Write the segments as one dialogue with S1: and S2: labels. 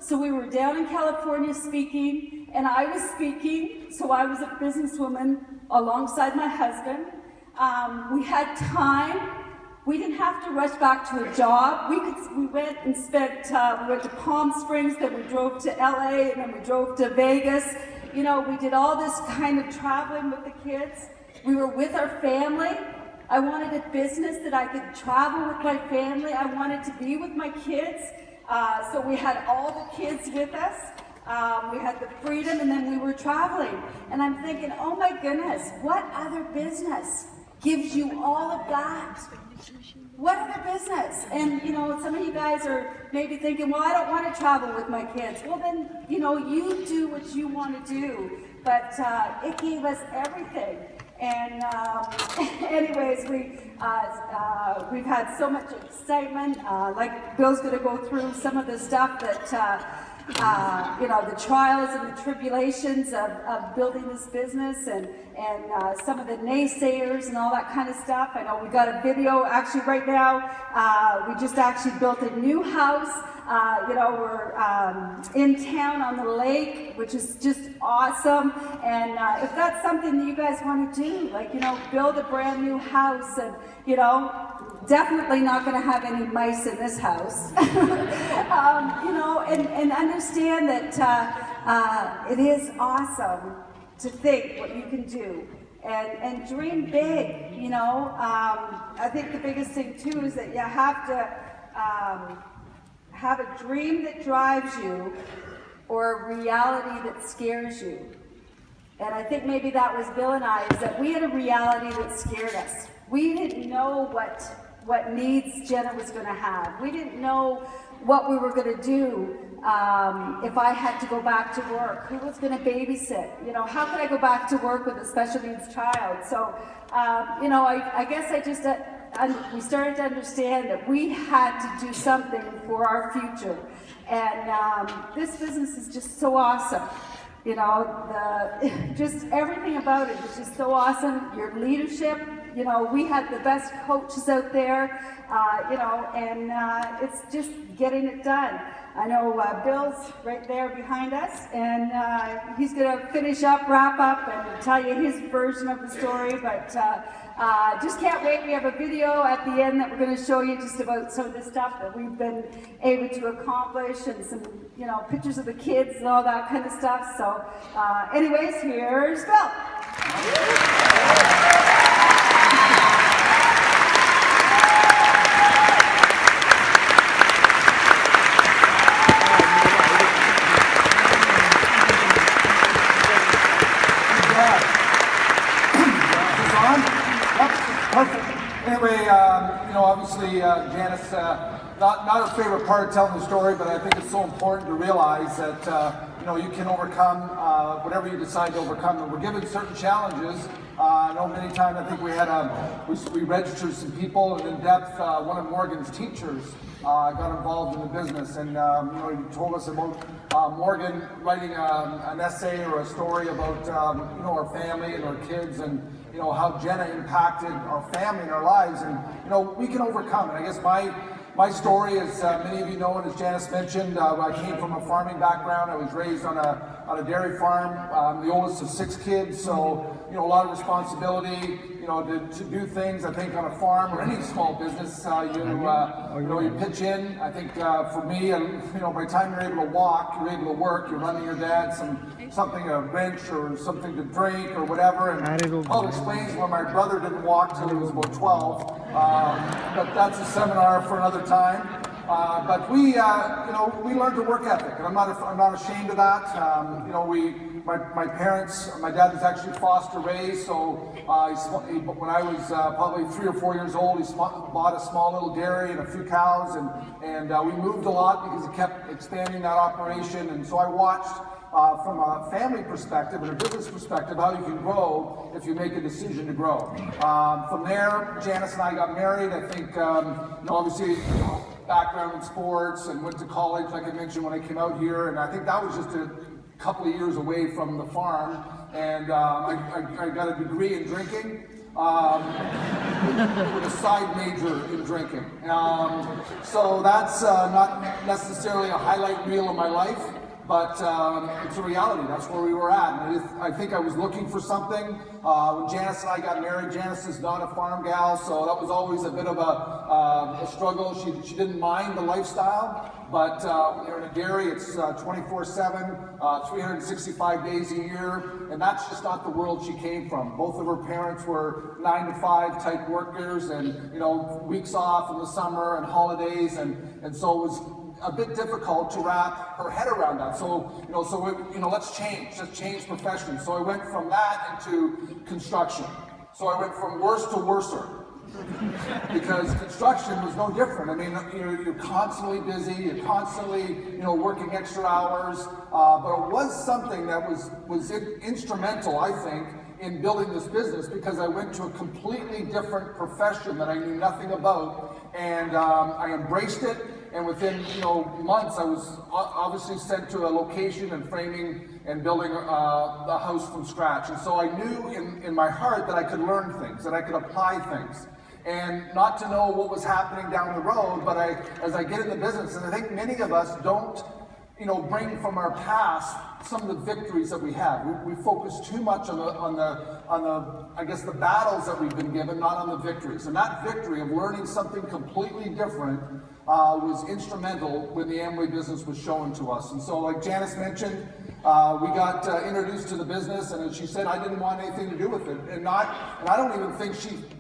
S1: So we were down in California speaking, and I was speaking, so I was a businesswoman alongside my husband. We had time. We didn't have to rush back to a job. We went and spent, we went to Palm Springs, then we drove to LA, and then we drove to Vegas. You know, we did all this kind of traveling with the kids. We were with our family. I wanted a business that I could travel with my family. I wanted to be with my kids. So we had all the kids with us. We had the freedom, and then we were traveling. And I'm thinking, oh my goodness, what other business gives you all of that? What other business? And you know, some of you guys are maybe thinking, well, I don't want to travel with my kids. Well then, you know, you do what you want to do. But it gave us everything. And anyways, we've had so much excitement. Like Bill's going to go through some of the stuff that you know, the trials and the tribulations of building this business, and some of the naysayers and all that kind of stuff. I know we got a video actually right now. We just actually built a new house. You know, we're in town on the lake, which is just awesome. And if that's something that you guys want to do, like, you know, build a brand new house, and, you know, definitely not going to have any mice in this house. You know, and understand that it is awesome to think what you can do. And dream big, you know. I think the biggest thing too is that you have to have a dream that drives you, or a reality that scares you. And I think maybe that was Bill and I, is that we had a reality that scared us. We didn't know what needs Jenna was going to have. We didn't know what we were going to do if I had to go back to work. Who was going to babysit? You know, how could I go back to work with a special needs child? So, you know, I guess I just, we started to understand that we had to do something for our future. And this business is just so awesome. You know, just everything about it is just so awesome. Your leadership, you know, we had the best coaches out there, you know, and it's just getting it done. I know Bill's right there behind us, and he's going to finish up, wrap up, and tell you his version of the story, but just can't wait. We have a video at the end that we're going to show you just about some of the stuff that we've been able to accomplish, and some, you know, pictures of the kids and all that kind of stuff. So anyways, here's Bill.
S2: Anyway, you know, obviously, Jannis, not her favorite part of telling the story, but I think it's so important to realize that, you know, you can overcome whatever you decide to overcome. And we're given certain challenges. I know many times, I think we had we registered some people, and in depth, one of Morgan's teachers got involved in the business, and you know, he told us about Morgan writing an essay or a story about you know, our family and our kids, and you know, how Jenna impacted our family and our lives, and you know, we can overcome. And I guess my story, as many of you know, and as Jannis mentioned, I came from a farming background. I was raised on a dairy farm. I'm the oldest of 6 kids, so you know, a lot of responsibility. You know, to do things. I think on a farm or any small business, you know, you pitch in. I think for me, you know, by the time you're able to walk, you're able to work. You're running your dad something, a wrench or something to drink or whatever. And Paul explains why my brother didn't walk till he was about 12. But that's a seminar for another time. But we, you know, we learned a work ethic, and I'm not ashamed of that. You know, my parents, my dad was actually foster raised, so when I was probably 3 or 4 years old, he bought a small little dairy and a few cows, and we moved a lot because he kept expanding that operation. And so I watched from a family perspective and a business perspective how you can grow if you make a decision to grow. From there, Jannis and I got married. I think, you know, obviously, background in sports, and went to college, like I mentioned, when I came out here, and I think that was just a couple of years away from the farm, and I got a degree in drinking. with a side major in drinking. So that's not necessarily a highlight reel of my life, but it's a reality. That's where we were at. And I think I was looking for something. When Jannis and I got married, Jannis is not a farm gal, so that was always a bit of a struggle. She didn't mind the lifestyle, but when you're in a dairy, it's 24/7, 365 days a year, and that's just not the world she came from. Both of her parents were 9-to-5 type workers, and weeks off in the summer and holidays, and so it was a bit difficult to wrap her head around that. So let's change professions. So I went from that into construction. So I went from worse to worser. Because construction was no different. I mean, you're constantly busy, you're constantly, working extra hours, but it was something that was instrumental, I think, in building this business, because I went to a completely different profession that I knew nothing about, and I embraced it. And within months, I was obviously sent to a location and framing and building the house from scratch. And so I knew in my heart that I could learn things, that I could apply things. And not to know what was happening down the road, but as I get in the business, and I think many of us don't, bring from our past some of the victories that we have. We focus too much on the I guess the battles that we've been given, not on the victories. And that victory of learning something completely different was instrumental when the Amway business was shown to us. And so, like Jannis mentioned, we got introduced to the business, and as she said, I didn't want anything to do with it, and I don't even think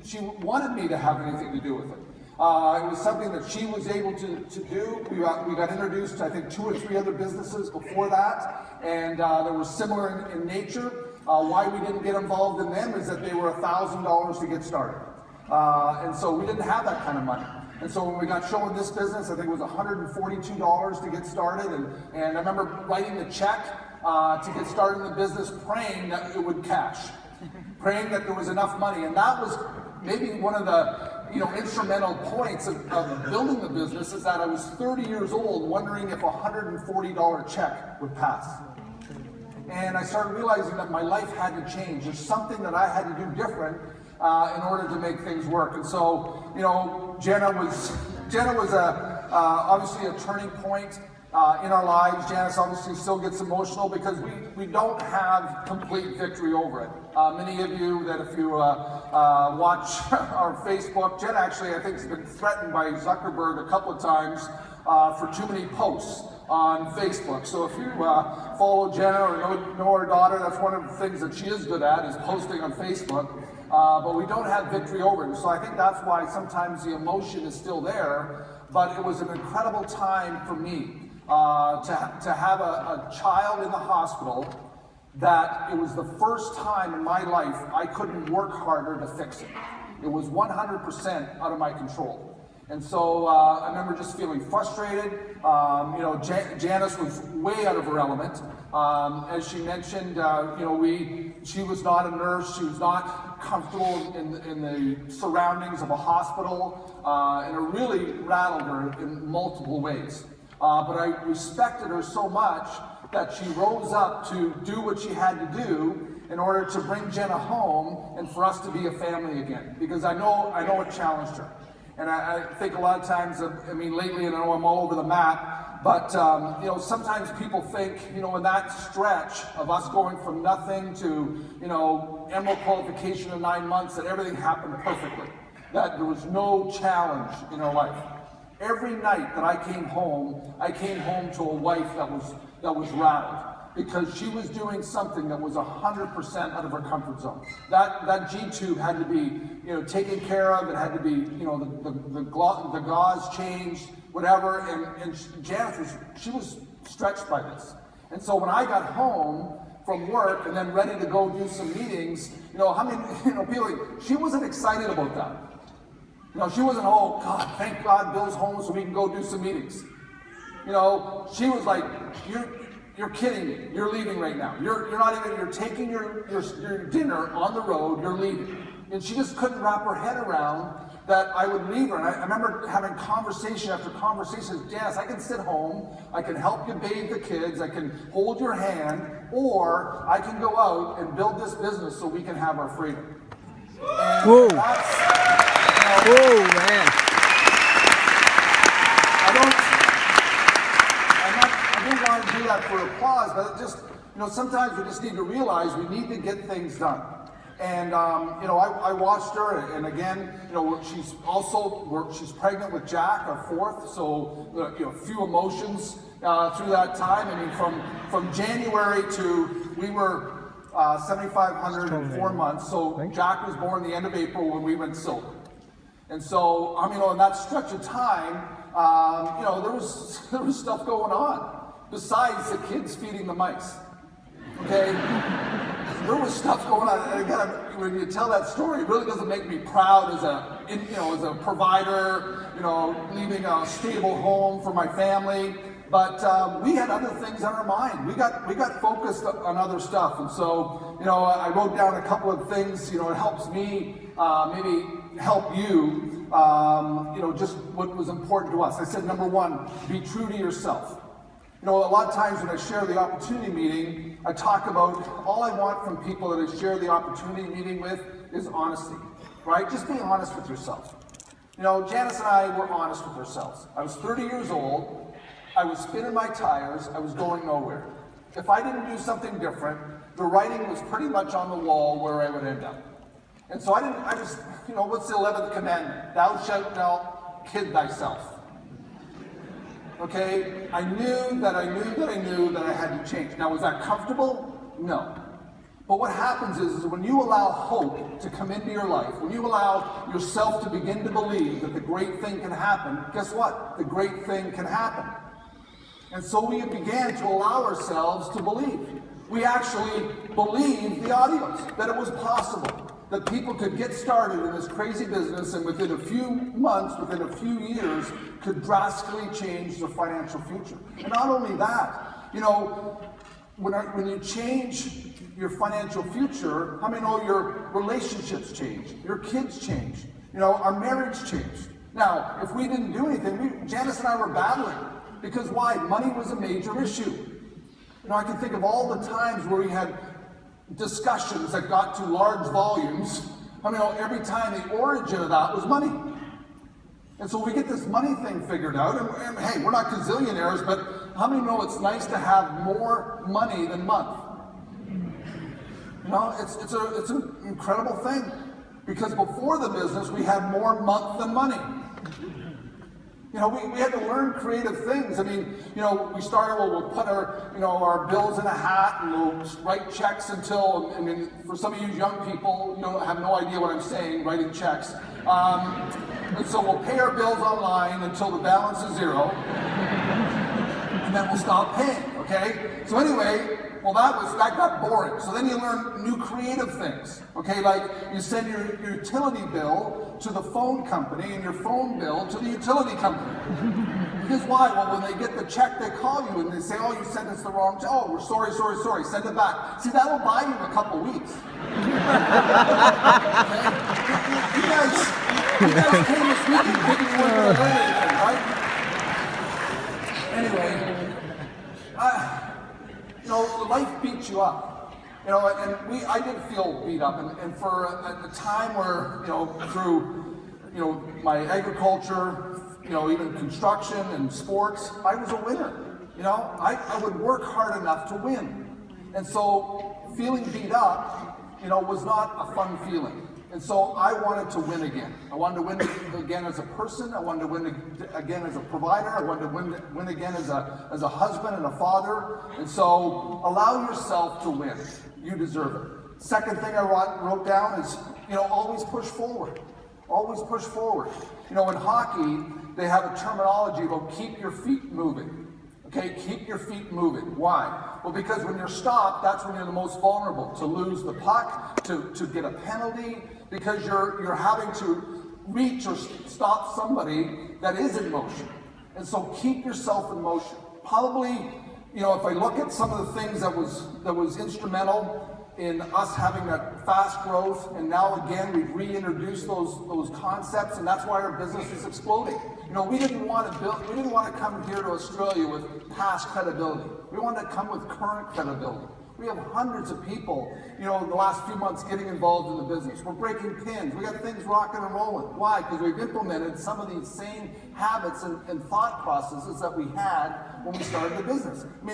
S2: she wanted me to have anything to do with it. It was something that she was able to do. We got introduced to, I think, 2 or 3 other businesses before that, and they were similar in nature. Why we didn't get involved in them is that they were $1,000 to get started, and so we didn't have that kind of money. And so when we got shown this business, I think it was $142 to get started, and I remember writing the check to get started in the business, praying that it would cash, praying that there was enough money. And that was maybe one of the instrumental points of building the business, is that I was 30 years old wondering if a $140 check would pass. And I started realizing that my life had to change. There's something that I had to do different in order to make things work. And so, Jenna was obviously a turning point in our lives. Jannis obviously still gets emotional because we don't have complete victory over it. Many of you that if you watch our Facebook, Jenna actually I think has been threatened by Zuckerberg a couple of times for too many posts on Facebook. So if you follow Jenna or know her daughter, that's one of the things that she is good at, is posting on Facebook. But we don't have victory over it. So I think that's why sometimes the emotion is still there. But it was an incredible time for me to have a child in the hospital that it was the first time in my life I couldn't work harder to fix it. It was 100% out of my control. And so I remember just feeling frustrated. Jannis was way out of her element. As she mentioned, she was not a nurse. She was not comfortable in the surroundings of a hospital, and it really rattled her in multiple ways. But I respected her so much that she rose up to do what she had to do in order to bring Jenna home and for us to be a family again. Because I know it challenged her. And I think a lot of times, lately, and I know I'm all over the map, but, sometimes people think, in that stretch of us going from nothing to, Emerald qualification in 9 months, that everything happened perfectly, that there was no challenge in our life. Every night that I came home to a wife that was rattled, because she was doing something that was 100% out of her comfort zone. That G-tube had to be, taken care of. It had to be, the gauze changed, whatever. And Jannis was stretched by this. And so when I got home from work and then ready to go do some meetings, she wasn't excited about that. She wasn't, oh God, thank God Bill's home so we can go do some meetings. She was like, you're kidding me. You're leaving right now. You're taking your dinner on the road, you're leaving. And she just couldn't wrap her head around that I would leave her. And I remember having conversation after conversation. Jannis, I can sit home, I can help you bathe the kids, I can hold your hand, or I can go out and build this business so we can have our freedom. And
S3: Whoa.
S2: That's,
S3: Oh, man.
S2: I don't want to do that for applause, but it just, sometimes we just need to realize we need to get things done. And, I watched her, and again, she's pregnant with Jack, our fourth, so, a few emotions through that time. I mean, from January to, we were 7,500 in 4 months, so Jack was born the end of April when we went silver. And so, in that stretch of time, there was stuff going on besides the kids feeding the mice. Okay, there was stuff going on, and again, when you tell that story, it really doesn't make me proud as a provider, leaving a stable home for my family. But we had other things on our mind. We got focused on other stuff, and so I wrote down a couple of things. It helps me maybe help you. Just what was important to us. I said, number one, be true to yourself. A lot of times when I share the opportunity meeting, I talk about all I want from people that I share the opportunity meeting with is honesty, right? Just be honest with yourself. Jannis and I were honest with ourselves. I was 30 years old. I was spinning my tires. I was going nowhere. If I didn't do something different, the writing was pretty much on the wall where I would end up. And so I just, what's the 11th commandment? Thou shalt not kid thyself. Okay, I knew that I had to change. Now, was that comfortable? No. But what happens is when you allow hope to come into your life, when you allow yourself to begin to believe that the great thing can happen, guess what? The great thing can happen. And so we began to allow ourselves to believe. We actually believed the audios, that it was possible, that people could get started in this crazy business and within a few months, within a few years, could drastically change their financial future. And not only that, when you change your financial future, how many know your relationships change, your kids change, our marriage changed. Now, if we didn't do anything, Jannis and I were battling. Because why? Money was a major issue. I can think of all the times where we had discussions that got to large volumes. Every time the origin of that was money. And so we get this money thing figured out, and hey, we're not gazillionaires, but how many know it's nice to have more money than month? It's an incredible thing. Because before the business, we had more month than money. We had to learn creative things. We started, we'll put our bills in a hat and we'll write checks until, for some of you young people, have no idea what I'm saying, writing checks. And so we'll pay our bills online until the balance is zero, and then we'll stop paying, okay? So anyway, that got boring. So then you learn new creative things, okay? Like you send your utility bill to the phone company and your phone bill to the utility company. Because why? Well, when they get the check, they call you and they say, oh, you sent us the wrong check. Oh, we're sorry, send it back. See, that'll buy you a couple weeks. You guys came this weekend thinking you weren't going to learn anything, right? Anyway, life beats you up. And I did feel beat up, and for a time where, through, my agriculture, even construction and sports, I was a winner. I would work hard enough to win. And so feeling beat up, was not a fun feeling. And so I wanted to win again. I wanted to win again as a person. I wanted to win again as a provider. I wanted to win again as a husband and a father. And so allow yourself to win. You deserve it. Second thing I wrote down is, always push forward. Always push forward. In hockey, they have a terminology about keep your feet moving. Okay, keep your feet moving. Why? Well, because when you're stopped, that's when you're the most vulnerable to lose the puck, to get a penalty, because you're having to reach or stop somebody that is in motion. And so keep yourself in motion. Probably, if I look at some of the things that was instrumental in us having that fast growth, and now again we've reintroduced those concepts, and that's why our business is exploding. We didn't want to come here to Australia with past credibility. We wanted to come with current credibility. We have hundreds of people, you know, in the last few months getting involved in the business. We're breaking pins. We got things rocking and rolling. Why? Because we've implemented some of these same habits and thought processes that we had when we started the business. I mean,